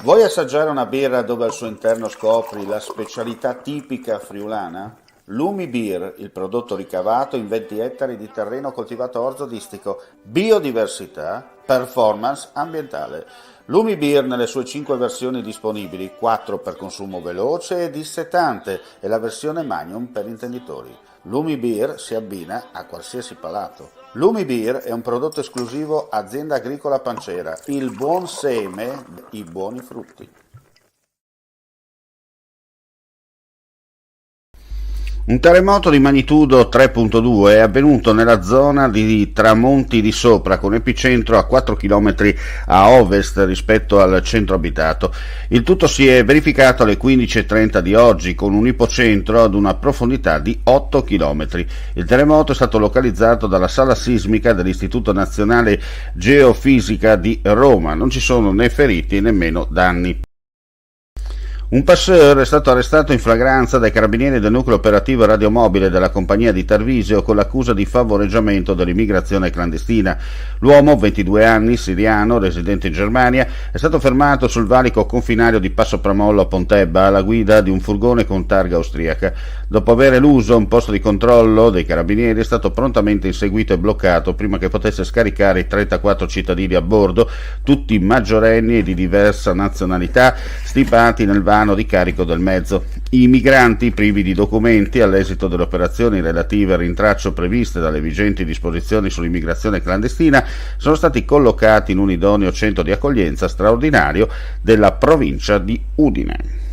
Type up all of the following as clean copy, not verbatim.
Vuoi assaggiare una birra dove al suo interno scopri la specialità tipica friulana? Lumi Beer, il prodotto ricavato in 20 ettari di terreno coltivato orzodistico, biodiversità, performance ambientale. Lumi Beer nelle sue 5 versioni disponibili, 4 per consumo veloce e dissetante e la versione Magnum per intenditori. Lumi Beer si abbina a qualsiasi palato. Lumi Beer è un prodotto esclusivo Azienda Agricola Pancera, il buon seme, i buoni frutti. Un terremoto di magnitudo 3.2 è avvenuto nella zona di Tramonti di Sopra, con epicentro a 4 km a ovest rispetto al centro abitato. Il tutto si è verificato alle 15:30 di oggi, con un ipocentro ad una profondità di 8 km. Il terremoto è stato localizzato dalla sala sismica dell'Istituto Nazionale Geofisica di Roma. Non ci sono né feriti né nemmeno danni. Un passeur è stato arrestato in flagranza dai carabinieri del nucleo operativo radiomobile della compagnia di Tarvisio con l'accusa di favoreggiamento dell'immigrazione clandestina. L'uomo, 22 anni, siriano, residente in Germania, è stato fermato sul valico confinario di Passo Pramollo a Pontebba alla guida di un furgone con targa austriaca. Dopo aver eluso un posto di controllo dei carabinieri, è stato prontamente inseguito e bloccato prima che potesse scaricare i 34 cittadini a bordo, tutti maggiorenni e di diversa nazionalità, stipati nel vano di carico del mezzo. I migranti, privi di documenti all'esito delle operazioni relative al rintraccio previste dalle vigenti disposizioni sull'immigrazione clandestina, sono stati collocati in un idoneo centro di accoglienza straordinario della provincia di Udine.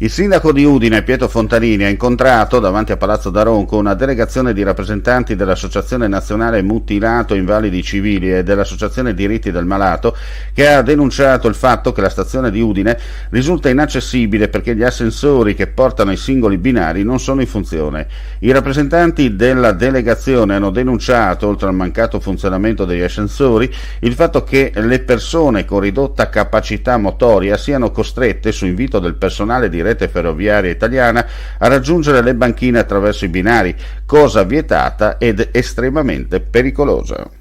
Il sindaco di Udine, Pietro Fontanini, ha incontrato davanti a Palazzo d'Aronco una delegazione di rappresentanti dell'Associazione Nazionale Mutilato Invalidi Civili e dell'Associazione Diritti del Malato, che ha denunciato il fatto che la stazione di Udine risulta inaccessibile perché gli ascensori che portano i singoli binari non sono in funzione. I rappresentanti della delegazione hanno denunciato, oltre al mancato funzionamento degli ascensori, il fatto che le persone con ridotta capacità motoria siano costrette, su invito del personale di Rete Ferroviaria Italiana, a raggiungere le banchine attraverso i binari, cosa vietata ed estremamente pericolosa.